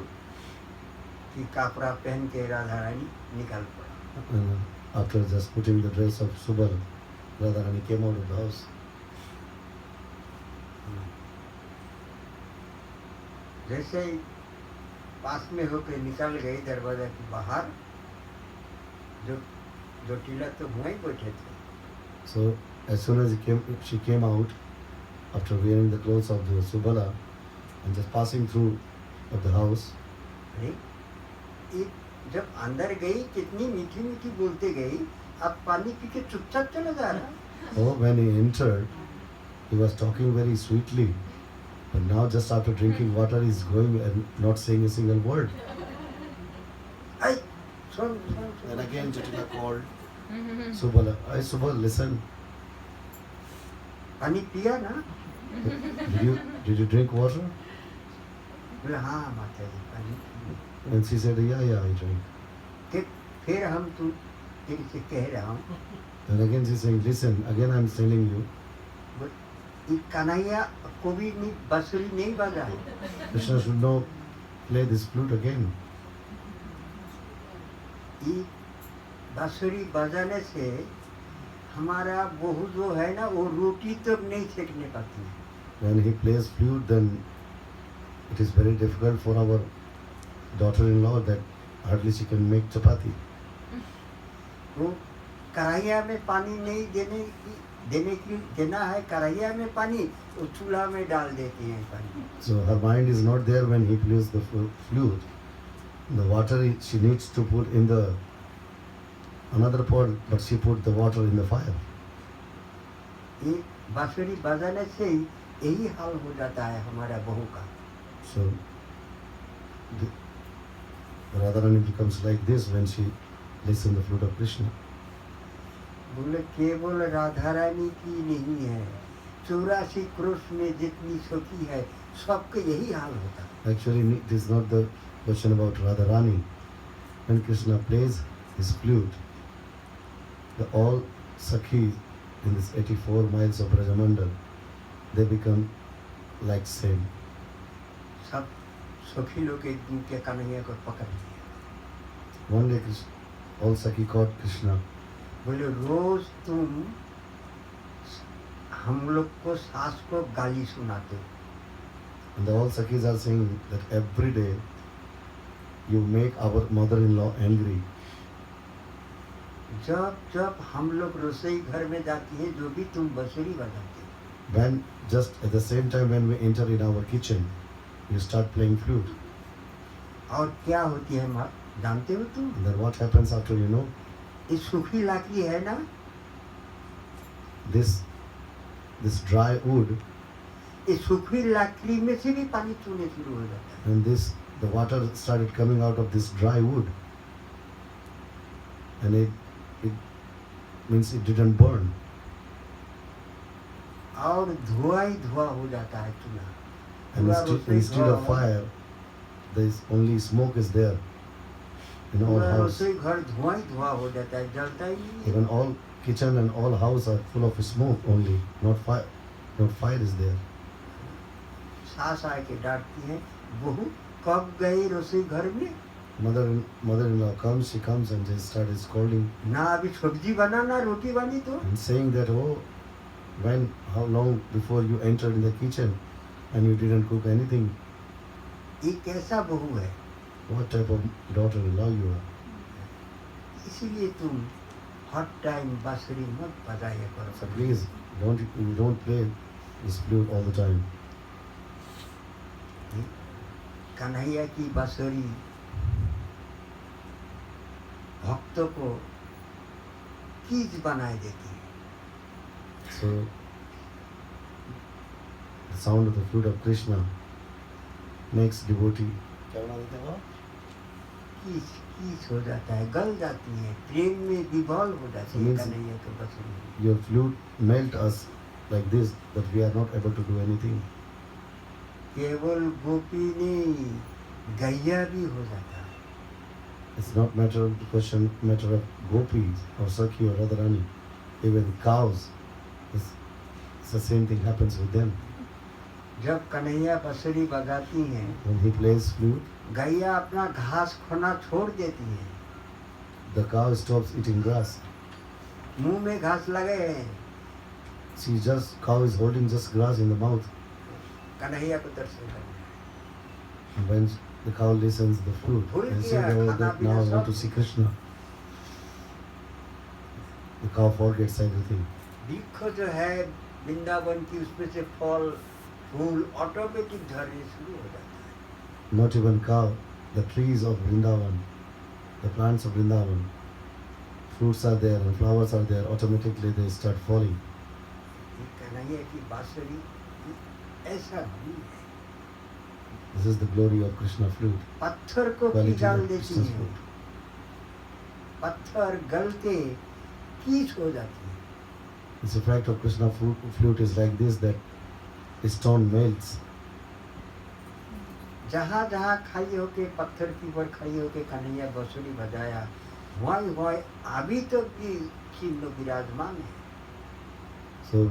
की कपड़ा पहन के राधा रानी निकल पड़ा।
And after just putting the dress of Subal, Radharani came out of the house.
जैसे ही पास में होकर निकल गई दरवाजा के बाहर, जो जोटिला तो वहीं बैठे थे।
So as soon as she came out after wearing the clothes of the Subala and just passing through of the house.
अरे एक जब अंदर गई कितनी मीठी मीठी बोलते गई, अब पानी पी के चुपचाप चला जा रहा।
Oh, when he entered, he was talking very sweetly. But now just after drinking water, he's going and not saying a single word.
I soon soon
And
soon.
again Jatila called Subala. Hey Subal, listen.
पानी पिया ना?
Did you drink water?
बोले हाँ माता जी पानी पिया।
And she said, yeah, I drank.
फिर हम तुम तेरे से कह रहा हूँ,
And again she's saying, listen, again I'm telling you,
ये कन्हैया को भी नहीं बांसुरी नहीं बजा है।
Krishna should not play this flute again.
ये बांसुरी बजाने से हमारा बहू जो है ना वो रोटी तक नहीं सेकने पाती है।
When he plays flute, then it is very difficult for our daughter-in-law that hardly she can make chapati.
वो कढ़ाइया में पानी नहीं देना है, कढ़ाइया में पानी वो चूल्हा में डाल देती हैं पानी।
So her mind is not there when he plays the flute. The water she needs to put in the another pot, but she put the water in the fire.
ये बांसुरी बजाने से ही यही हाल हो जाता है हमारा बहू का।
So the Radharani becomes like this when she listens the flute of Krishna.
बोले केवल राधा रानी की नहीं है, 84 क्रोश में जितनी सखी है सबके यही हाल होता है।
Actually, it is not the question about Radharani. When Krishna plays his flute, the all Sakhis in this 84 miles of Brajamandal, they become like same.
सब सखी लोग एक दिन के कन्हैया को पकड़ लिया।
One day, all Sakhi caught Krishna.
बोले रोज तुम हम लोग को सास को गाली सुनाते हो।
And all Sakhis are saying that every day you make our mother-in-law angry.
जब जब हम लोग रसोई घर में जाती है जो भी तुम बांसुरी बजाते हो।
When just at the same time when we enter in our kitchen, you start playing flute.
और क्या होती है माँ जानते हो तुम?
And then what happens after, you know?
ये सूखी लकड़ी है ना,
This dry wood,
ये सूखी लकड़ी में से भी पानी चूने शुरू हो जाता है।
and the water started coming out of this dry wood, and it means it didn't burn,
और धुआं ही धुआं हो जाता है चूल्हा।
and
पूरा रसोई
instead of
घर-
fire, there is only smoke is there in all
पूरा
house.
रसोई घर धुआं ही धुआं हो जाता है, जलता ही नहीं है।
Even all kitchen and all house are full of smoke only, not fire. Not fire is there.
सास आके डांटती है, बहू कब गई रसोई घर में?
Mother-in-law comes, she comes and they started scolding
ना अभी सब्जी बना ना रोटी बनी तो।
and saying that, oh, how long before you entered in the kitchen and you didn't cook anything?
ये कैसा बहू है?
What type of daughter-in-law you are?
इसीलिए तुम हर टाइम बांसुरी मत बजाया
So
करो।
please, don't play this flute all the time.
Kanhaiya की बांसुरी भक्तों को कीज बनाए देती है।
So the sound of the flute of Krishna makes devotee. क्या बना देते हैं वो?
कीच कीच हो जाता है, गल जाती है, प्रेम में विभोर हो जाती है
Means-
कन्हैया की बांसुरी।
Your flute melt us like this that we are not able to do anything.
केवल गोपी नहीं, गैया भी हो जाता है।
It's not matter of gopis or Sakhi or Radharani. Even cows, it's the same thing happens with them.
जब कन्हैया बांसुरी बजाती हैं,
When he plays flute,
गैया अपना घास खोना छोड़ देती है।
the cow stops eating grass.
मुंह में घास लगे हैं,
Cow is holding just grass in the mouth.
Kanhaiya को दर्शन करना है।
And when the cow listens the flute,
भूल
and
गया,
says, oh,
खाना
that
पीना
now I want
सब।
to see Krishna. The cow forgets everything.
वृक्ष जो है वृंदावन की, उसमें से फल फूल ऑटोमेटिक झड़ने शुरू हो जाता है।
Not even cow, the trees of Vrindavan, the plants of Vrindavan, fruits are there and flowers are there, automatically they start falling.
ये कन्हैया की बांसुरी ऐसा नहीं है।
This is the glory of Krishna flute.
पत्थर को
Quality
पिघाल
of
देती
Krishna's
है,
flute.
पत्थर गल के कीच हो जाती है।
It's the fact of Krishna flute is like this, that stone melts.
जहाँ जहाँ खड़ी होके पत्थर की ऊपर खड़ी होके कन्हैया बांसुरी बजाया, वहीं अभी तो भी चिन्ह विराजमान है।
So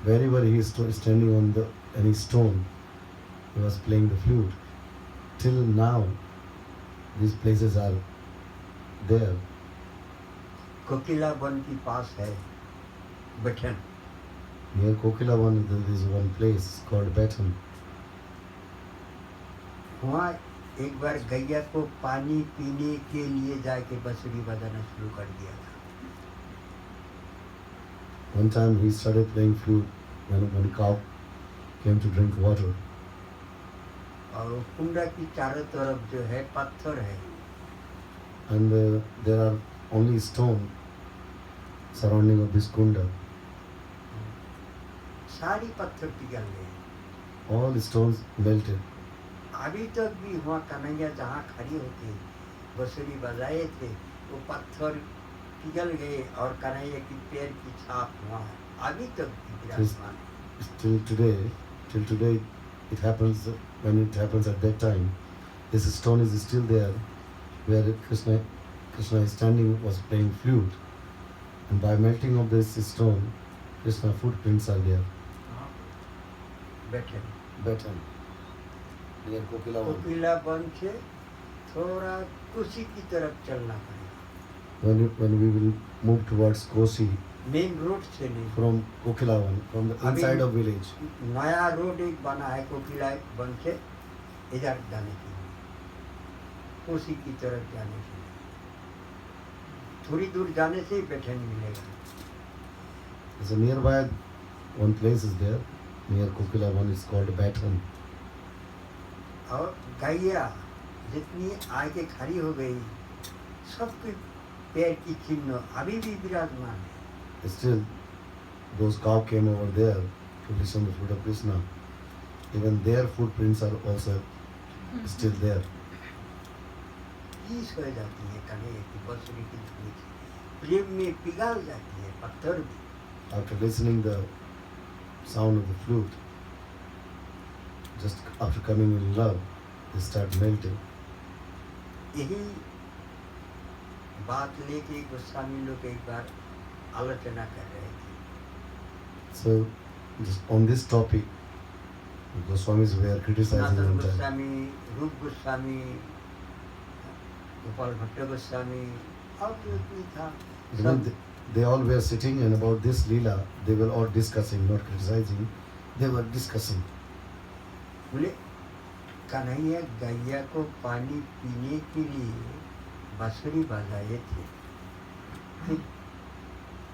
wherever he is standing on any stone, he was playing the flute. Till now, these places are there.
Kokila one के पास है button,
Near Kokilavan, there is one place called Betan.
वहाँ एक बार गैया को पानी पीने के लिए जाके बांसुरी बजाना शुरू कर दिया था।
One time he started playing flute when cow came to drink water.
और कुंड की चारों तरफ जो है पत्थर है,
and there are only stone surrounding of this kunda.
सारी पत्थर पिघल गए।
All stones melted.
अभी तक भी वहाँ कन्हैया जहाँ खड़ी होके बंसुरी बजाए थे, वो पत्थर पिघल गए और कन्हैया की पैर की छाप वहाँ अभी तक भी विराजमान है।
Till today, it happens. When it happens at that time, this stone is still there, where Krishna is standing, was playing flute, and by melting of this stone, Krishna footprints are there.
बैठे
Better near Kokilavan.
कोकिला one से थोड़ा कुशी की तरफ चलना पड़ेगा,
When we will move towards Kosi
main road से नहीं।
from Kokilavan, from the
अभी
inside of village,
नया रोड एक बना है कोकिला वन से इधर जाने के लिए, कोसी की तरफ जाने के लिए। थोड़ी दूर जाने से ही बैठन मिलेगा।
so nearby one place is there near Kokilavan is called Batan.
और गैया जितनी आगे खड़ी हो गई, सबके पैर की चिन्ह अभी भी विराजमान है।
Still, those cow came over there to listen the foot of Krishna. Even their footprints are also still there.
Peace हो जाती है कन्हैया की बंसुरी की धुनी से, प्रेम में पिघल जाती है पत्थर भी।
After listening the sound of the flute, just after coming in love, they start melting.
यही बात लेके गोस्वामी लोग एक बार आलोचना कर रहे थे।
So, just on this topic, the Goswamis were criticizing
Sanatan
one time.
Goswami, रूप गोस्वामी, गोपाल भट्ट गोस्वामी और जो भी था
Even
सब
they all were sitting, and about this Leela, they were all discussing, not criticizing. They were discussing.
बोले कन्हैया गैया को पानी पीने के लिए बांसुरी बजाए थे, फिर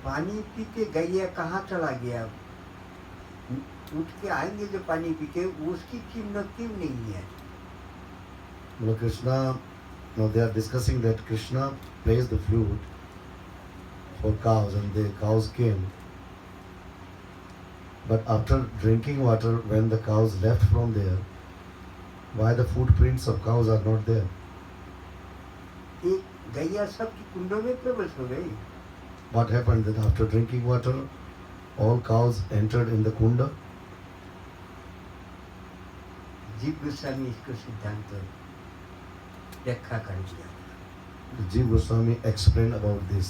पानी पी के गैया कहाँ चला गया? उठ के आएंगे जो पानी पी के, उसकी चिन्ह क्यों नहीं है?
You know, Krishna, now they are discussing that Krishna plays the flute for cows, and the cows came. But after drinking water, when the cows left from there, why the footprints of cows are not there?
एक गैया सबकी कुंडों में प्रवेश हो गई।
What happened that after drinking water, all cows entered in the kunda?
जीव गोस्वामी इसको सिद्धांत व्याख्या कर दिया।
Jiva Goswami explained about this.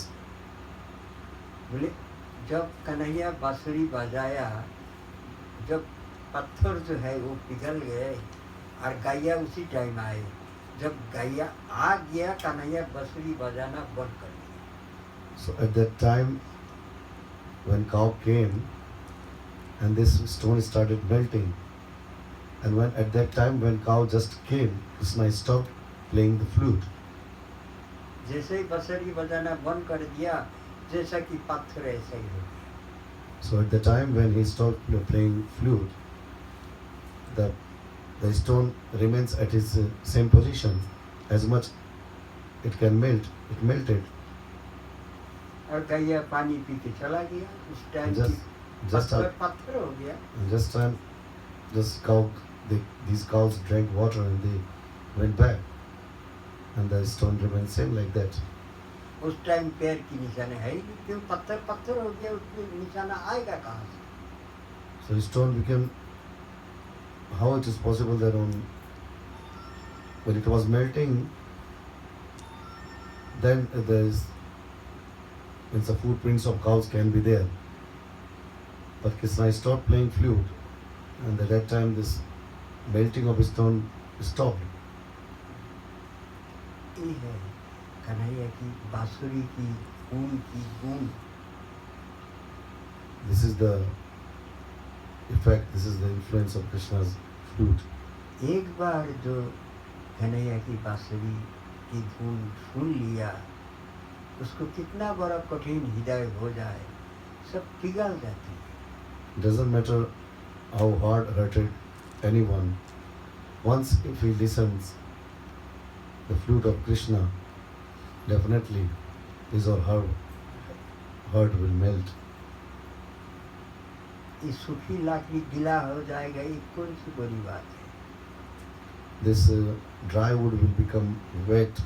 बोले जब कन्हैया बांसुरी बजाया, जब पत्थर जो है वो पिघल गए और गैया उसी टाइम आए, जब गैया आ गया कन्हैया बांसुरी बजाना बंद कर दिया।
So at that time, when cow came, and this stone started melting, and when at that time when cow just came, Krishna stopped playing the flute.
जैसे ही बांसुरी बजाना बंद कर दिया, जैसा कि पत्थर ऐसा ही हो गया।
So at the time when he stopped playing flute, the stone remains at its same position. As much it can melt, it melted.
और गैया पानी पी के चला गया। उस टाइम
Just
पत्थर हो गया।
just these cows drank water and they went back, and the stone remained same like that.
उस टाइम पैर की निशाने है ही नहीं, क्यों? पत्थर हो गया, उसमें निशाना आएगा कहाँ से?
So the stone became. How it is possible that when it was melting, then the footprints of cows can be there. But Krishna stopped playing flute, and at that time this melting of stone stopped.
ये है कन्हैया की बांसुरी की गुण।
This is the effect. This is the influence of Krishna's flute.
एक बार जो कन्हैया की बांसुरी की धुन सुन लिया, उसको कितना बड़ा कठिन हृदय हो जाए, सब पिघल जाती है।
Doesn't matter how hard-hearted anyone, once if he listens the flute of Krishna, definitely his or her heart will melt.
ये सूखी लाकड़ी गीला हो जाएगा, ये कौन सी बड़ी बात है?
This dry wood will become wet.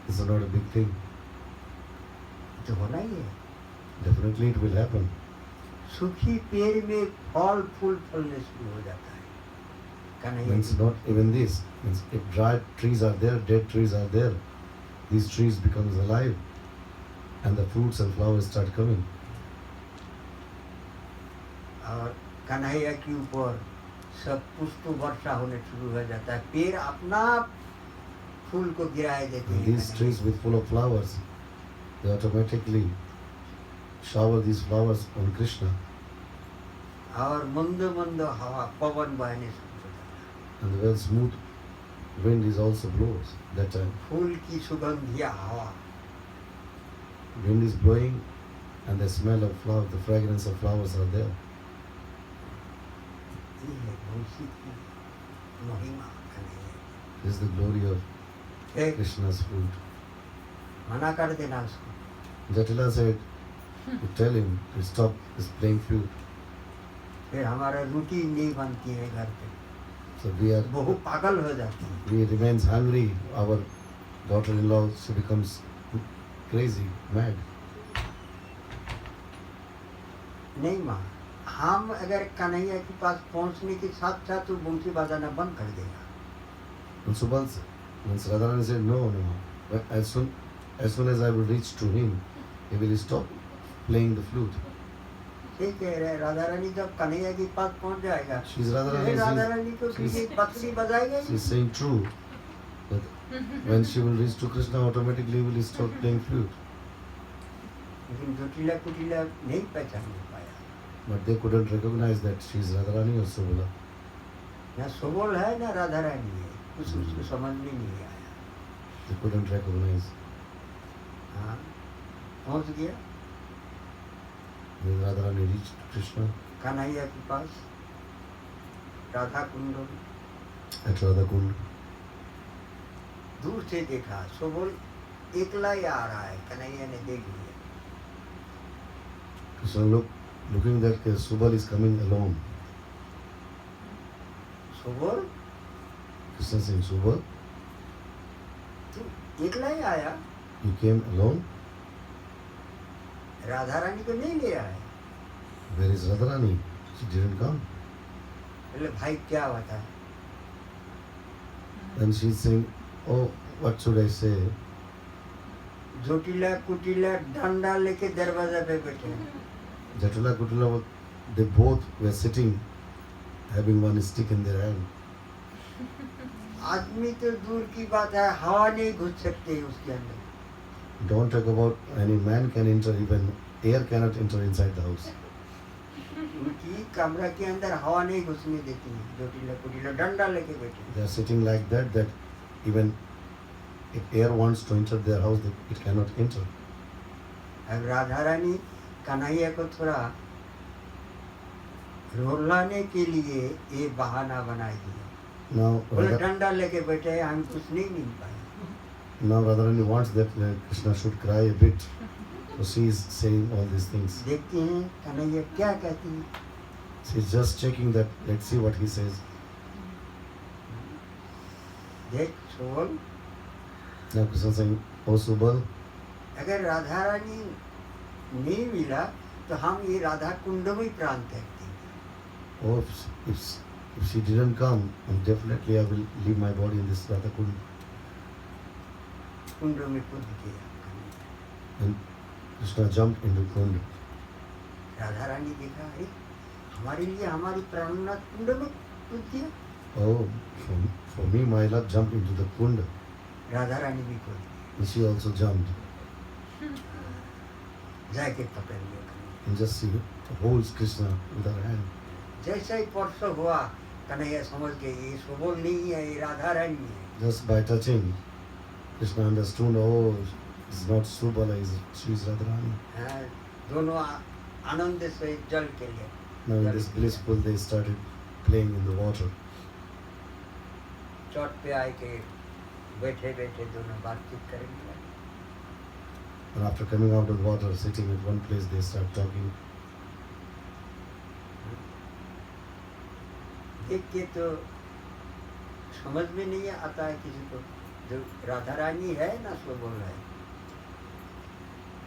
This is not a big thing.
तो होना ही है।
Definitely it will happen.
सूखी पेड़ में फल फूल फलने शुरू हो जाता है। Kanhaiya
Means
ji,
not even this. Means if dry trees are there, dead trees are there, these trees becomes alive and the fruits and flowers start coming.
और कन्हैया के ऊपर सब पुष्प वर्षा होने शुरू हो जाता है। पेड़ अपना आप फूल को गिराए देते
And
हैं।
these
Kanhaiya
trees with full of flowers, they automatically shower these flowers on Krishna.
और मंद मंद हवा पवन बहने शुरू हो जाता है।
And the very smooth wind is also blows that time.
फूल की सुगंधिया हवा,
Wind is blowing and the smell of flower, the fragrance of flowers are there.
ये है तुलसी की महिमा। Kanhaiya
This is the glory of
फिर
Krishna's fruit.
मना कर देना उसको।
Jatila said, to tell him to stop his playing flute.
फिर हमारा रोटी नहीं बनती है घर पे,
So we are,
बहू पागल हो जाती है।
we remains hungry. Our daughter-in-law, she becomes crazy, mad.
नहीं माँ, हम अगर कन्हैया के पास पहुंचने के साथ साथ वो बंसी बजाना बंद कर देगा।
And Subal, when Radharani said, no, no, but as soon as I will reach to him, he will stop playing the flute.
ठीक कह रहे हैं, राधा रानी जब कन्हैया के पास पहुंच जाएगा,
She's Radharani,
फिर राधा रानी तो
she's-
किसी बंसी बजाएगा ही
She's saying true, that when she will reach to Krishna, automatically he will stop playing flute.
लेकिन जुटिला कुटिला नहीं पहचान पाया।
But they couldn't recognize that she is Radharani or Subala.
ना सुबोल है ना राधा रानी है, कुछ उसको समझ में नहीं आया।
They couldn't recognize.
हाँ, पहुंच गया
When Radharani reached Krishna
Kanhaiya के पास, राधा कुंड में।
at Radhakund,
दूर से देखा, सुबोल एकला ही आ रहा है, कन्हैया ने देख लिया।
Krishna looking that Subal is coming alone.
Subol
Krishna saying, Subal,
तू एकला ही आया,
you came alone?
Radha Rani को नहीं ले आया।
Where is Radharani? She didn't come.
बोले भाई क्या बता?
Then she's saying, oh, what should I say?
Jotila कुटिला डंडा लेके दरवाजा पे बैठे हैं।
Jatila Kutila, they both were sitting, having one stick in their hand.
आदमी तो दूर की बात है, हवा नहीं घुस सकती उसके अंदर।
Don't talk about any man can enter, even air cannot enter inside the house.
उनकी कमरा के अंदर हवा नहीं घुसने देती है। जोटिला कुटिला डंडा लेके बैठे हैं।
They are sitting like that, that even if air wants to enter their house, it cannot enter.
अब राधा रानी कन्हैया को थोड़ा रुलाने के लिए ये बहाना बनाई दिया।
Now,
बोले डंडा लेके बैठे हैं, हम कुछ नहीं मिल पाए।
now Radharani wants that Krishna should cry a bit. So she is saying all these things.
देखते हैं कन्हैया क्या कहती है।
She is just checking that. Let's see what he says.
देख soul,
Now Krishna is saying, oh Subal,
अगर राधा रानी नहीं मिला तो हम ये राधा कुंड में प्राण करते हैं।
oh, if she didn't come, then definitely I will leave my body in this Radha Kund.
कुंड में कूद गया।
And Krishna jumped into Kund.
Radha Rani देखा, अरे हमारे लिए हमारी प्राणनाथ कुंड में कूद दिया।
Oh, for me, my love jumped into the Kund.
Radha Rani भी कूद गई,
And she also jumped.
जाके पकड़ लिया Kanhaiya.
And just she holds Krishna with her hand.
जैसा ही स्पर्श हुआ, कन्हैया समझ गए ये सुबोल नहीं है, ये राधा रानी है।
Just by touching, Krishna understood, oh, it's not Subala, she is Radharani.
हाँ, दोनों आनंद से जल के लिए।
Now in this blissful, they started playing in the water.
Chat पे आए के बैठे बैठे दोनों बातचीत करेंगे।
And after coming out of the water, sitting at one place, they start talking.
देख के तो समझ में नहीं आता है किसी को, जो राधा रानी है ना सो बोल रहा है।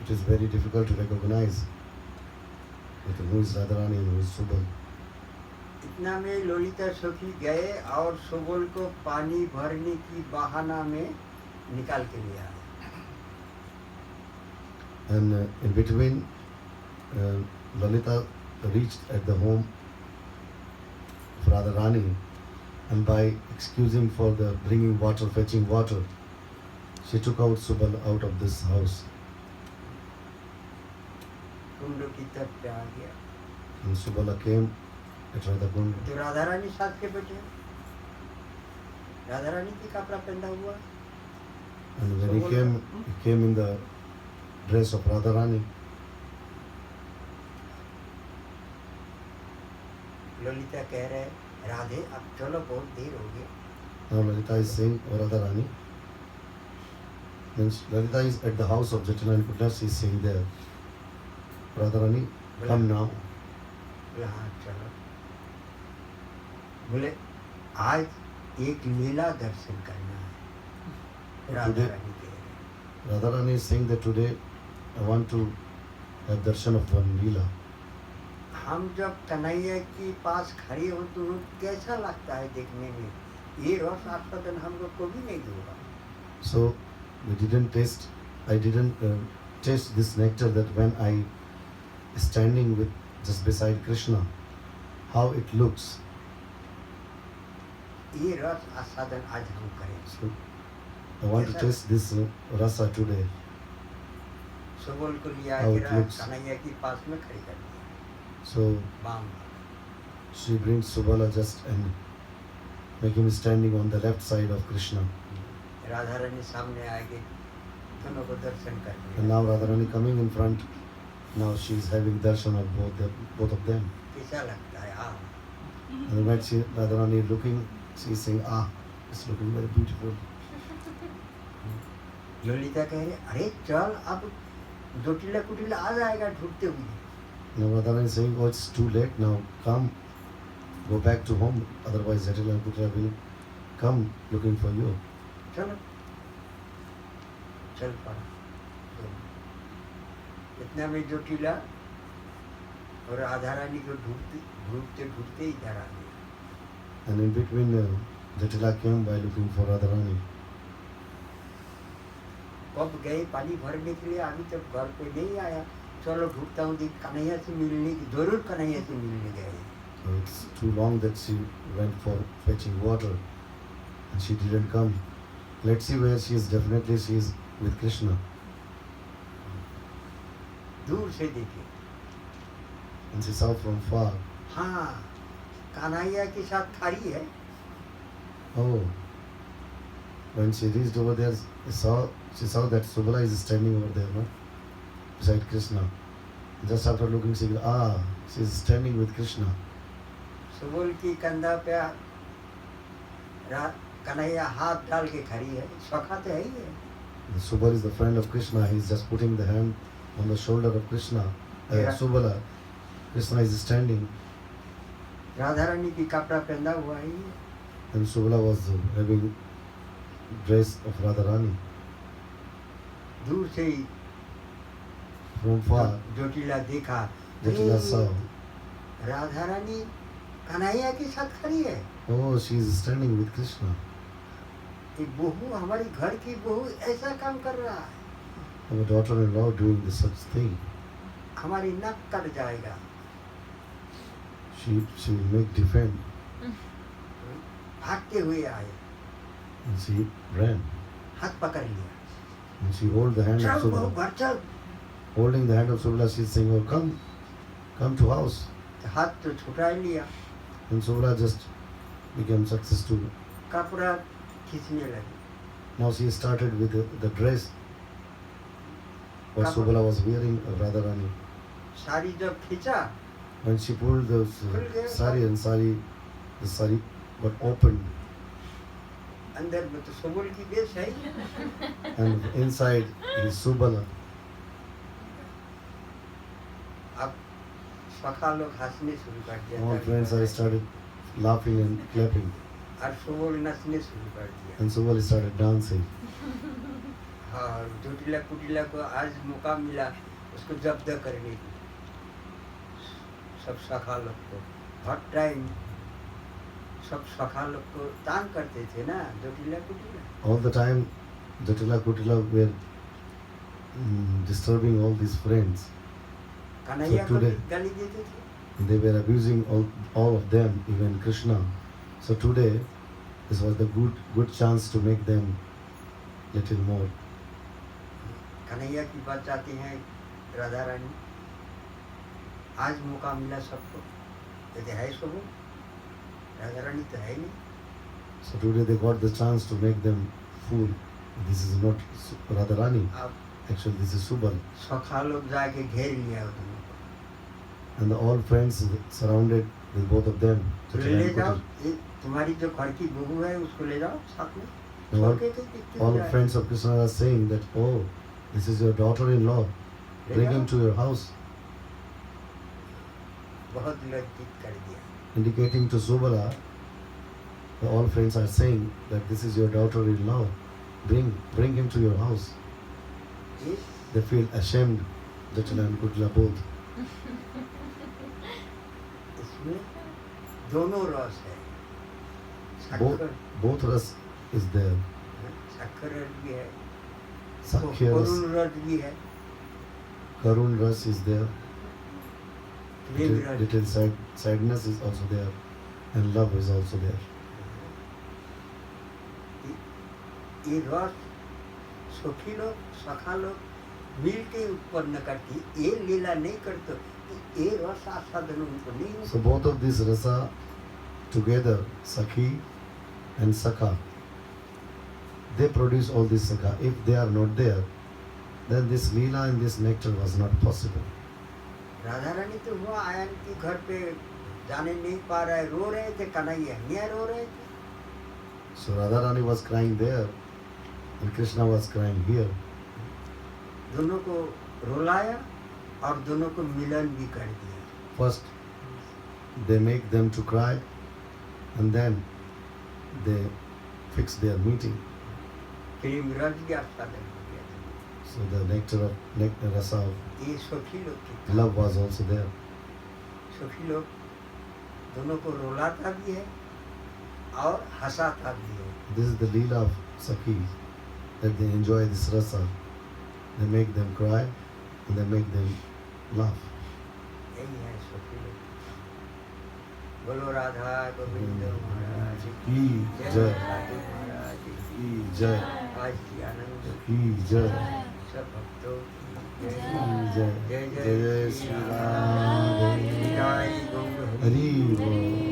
It is very difficult to recognize that who is Radharani and who is Subal.
इतना में ललिता सखी गए और सुबोल को पानी भरने की बहाना में निकाल के लिया।
And in between, Lalita reached at the home of Radharani, and by excusing for the bringing water, fetching water, she took out Subal out of this house.
कुंड की तट पे आ गया।
And Subala came at Radhakund.
तो राधा रानी साथ के बैठे, राधा रानी की कपड़ा पहना हुआ।
And when he came in the dress of Radharani.
Lalita कह रहे राधे अब चलो बहुत देर हो गया।
Now Lalita is saying, or Radharani, means Lalita is at the house of Jatila and Kutna, she is saying there, Radharani, come now.
बोले हाँ चलो। बोले आज एक लीला दर्शन करना है। राधा रानी कह रहे।
Radharani is saying that today I want to have darshan of one Leela.
हम जब कन्हैया के पास खड़े हो तो कैसा लगता है देखने में, ये रस आस्वादन हम लोग को भी नहीं होगा।
So I didn't taste this nectar that when I standing with just beside Krishna, how it looks.
ये रस आस्वादन आज हम करें।
So I want to taste this rasa today.
Subol को लिया
How
के
it looks.
कन्हैया के पास में खड़ी कर दिया।
So
बाम
she brings Subala just and make him standing on the left side of Krishna.
Radha Rani सामने आके दोनों को दर्शन कर
And
दिया।
now Radharani coming in front, now she is having darshan of both of them.
कैसा लगता है? हाँ
And when Radharani looking, she is saying, ah, it's looking very beautiful.
Lalita कह रहे अरे चल अब जोटिला कुटिला आ जाएगा ढूंढते हुए।
Now Radharani is saying, oh, it's too late now, come, go back to home, otherwise Jatila and Putra will come looking for you.
चलो चल पड़ा। इतना में जोटिला और राधा रानी को ढूंढते ढूंढते ढूंढते इधर आ गया।
And in between, Jatila came by looking for Radharani.
कब गए पानी भरने के लिए, अभी तक घर पे नहीं आया। चलो ढूंढता हूँ देख कन्हैया से मिलने, जरूर कन्हैया से मिलने गए।
So it's too long that she went for fetching water and she didn't come. Let's see where she is. Definitely she is with Krishna.
दूर से देखे,
And she saw from far,
हाँ कन्हैया के साथ खड़ी है।
oh, when she reached over there, she saw that Subala is standing over there, no? Beside Krishna. Just after looking, she is standing with Krishna.
Subol की कंधा पे कन्हैया हाथ डाल के खड़ी है। सखा तो है ही है।
The Subala is the friend of Krishna. He is just putting the hand on the shoulder of Krishna.
Yeah.
Subala. Krishna is standing.
Radha Rani की कपड़ा पहना हुआ है ये।
And Subala was having dress of Radharani.
दूर से ही
From far,
जोटिला देखा,
Jatila saw,
Radha Rani Kanhaiya के साथ खड़ी है।
oh, she is standing with Krishna.
ये बहू, हमारी घर की बहू ऐसा काम कर रहा है,
Our daughter-in-law doing this such thing.
हमारी नाक कट जाएगा।
She will make defend.
भागते हुए आए,
And she ran.
हाथ पकड़ लिया।
And she hold the hand of
चल बहू
Subala.
घर चल।
Holding the hand of Subala, she is saying, oh, come to house.
हाथ तो छुटा लिया,
And Subala just became successful.
कपड़ा खींचने लगी।
Now she started with the dress what
Kapra.
Subala was wearing of Radharani.
Sari जब खींचा,
When she pulled the
Khul gaya
sari and the sari got opened.
अंदर में तो सबुल की बेस है ही।
and inside is Subala.
अब सखा लोग हंसने शुरू कर दिया
All
ताली
friends are
बजाए।
started laughing and clapping,
और सबुल नचने शुरू कर दिया।
and Subala started dancing.
हाँ, जुटिला कुटिला को आज मौका मिला उसको जब्त करने की, सब सखा लोग को हर टाइम सब सखा लोग को तान करते थे ना जुटिला कुटिला।
All the time, Jatila Kutila were disturbing all these friends.
Kanhaiya
So
को भी
today-
गाली देते थे।
They were abusing all of them, even Krishna. So today, this was the good chance to make them little more.
Kanhaiya की बात चाहती हैं राधा रानी, आज मौका मिला सबको, यदि है सब राधा रानी तो है नहीं।
So today they got the chance to make them fool. This is not Radharani.
अब
Actually, this is Subal.
सखा लोग जाके घेर लिया वो दोनों को,
And all friends surrounded with both of them.
तो
Jatila
ले
and
जाओ,
Kutil.
ये तुम्हारी जो घर की बहू है उसको ले जाओ साथ में।
And all,
छोड़ के क्यों
all
जाए?
friends of Krishna are saying that, oh, this is your daughter-in-law.
ले
Bring
जाओ।
him to your house.
बहुत लज्जित कर दिया।
Indicating to Subala, all friends are saying that this is your daughter-in-law. Bring him to your house.
ये
They feel ashamed, Jatila and Kutila both.
इसमें दोनों रस है,
Both,
शक्कर
both ras is there.
शक्कर रस भी है,
Sakhya ras,
करुण रस भी है,
Karun ras is there.
Prem
Little,
रस।
little sadness is also there. And love is also there.
ये रस सुखी लोग सखा लोग मिल के उत्पन्न करती, ये लीला नहीं करते, ये रस आस्वादन उनको नहीं होता।
So both of these rasa together, Sakhi and Sakha, they produce all this Sakha. If they are not there, then this Leela and this nectar was not possible.
Radha Rani तो वो आयन के घर पे जाने नहीं पा रहे, रो रहे थे, कन्हैया यहाँ रो रहे थे।
So Radharani was crying there and Krishna was crying here.
दोनों को रुलाया और दोनों को मिलन भी कर दिया।
First, they make them to cry and then they fix their meeting.
प्रेम रस भी आस्वादन हो गया।
So the nectar rasa of
ये सुखी लोग की
love was also there.
सुखी लोग दोनों को रुलाता भी है और हंसाता भी है।
This is the Leela of Sakhi, that they enjoy this rasa. They make them cry and they make them laugh.
यही है सुखी लोग। बोलो राधा गोविंद महाराज
की जय।
साधु महाराज
की जय,
आज की आनंद
की जय,
सब भक्तों की
की जय,
जय
जय श्री राम,
जय गौर
हरि बोल।